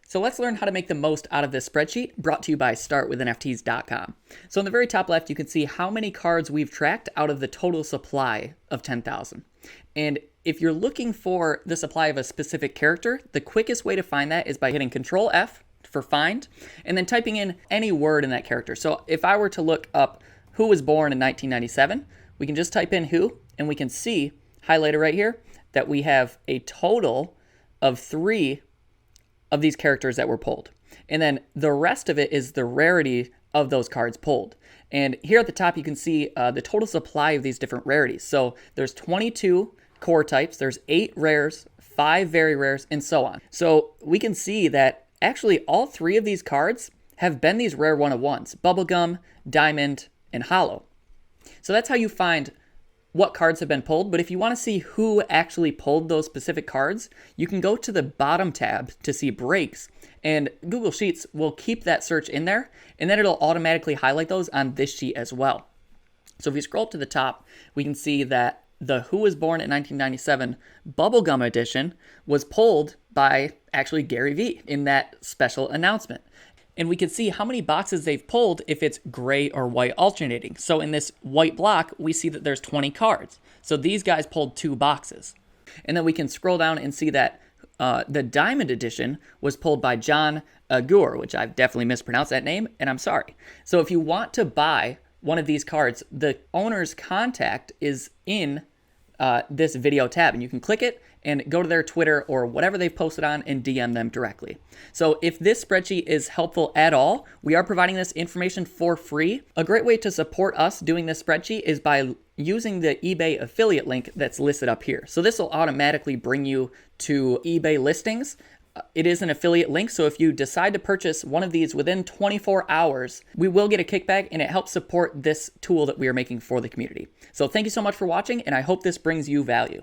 So let's learn how to make the most out of this spreadsheet brought to you by startwithnfts.com. So in the very top left, you can see how many cards we've tracked out of the total supply of 10,000. And if you're looking for the supply of a specific character, the quickest way to find that is by hitting Control F for find and then typing in any word in that character. So if I were to look up who was born in 1997, we can just type in who and we can see highlighted right here that we have a total of 3 of these characters that were pulled. And then the rest of it is the rarity of those cards pulled. And here at the top, you can see the total supply of these different rarities. So there's 22 core types, there's 8 rares, 5 very rares, and so on. So we can see that actually all 3 of these cards have been these rare one-of-ones: Bubblegum, Diamond, and Hollow. So that's how you find what cards have been pulled. But if you want to see who actually pulled those specific cards, you can go to the bottom tab to see breaks, and Google Sheets will keep that search in there, and then it'll automatically highlight those on this sheet as well. So if you scroll up to the top, we can see that the Who Was Born in 1997 Bubblegum Edition was pulled by actually Gary Vee in that special announcement. And we can see how many boxes they've pulled if it's gray or white alternating. So in this white block, we see that there's 20 cards. So these guys pulled 2 boxes. And then we can scroll down and see that the Diamond Edition was pulled by John Agur, which I've definitely mispronounced that name, and I'm sorry. So if you want to buy one of these cards, the owner's contact is in this video tab, and you can click it and go to their Twitter or whatever they've posted on and DM them directly. So if this spreadsheet is helpful at all, we are providing this information for free. A great way to support us doing this spreadsheet is by using the eBay affiliate link that's listed up here. So this will automatically bring you to eBay listings. It is an affiliate link, so if you decide to purchase one of these within 24 hours, we will get a kickback, and it helps support this tool that we are making for the community. So thank you so much for watching, and I hope this brings you value.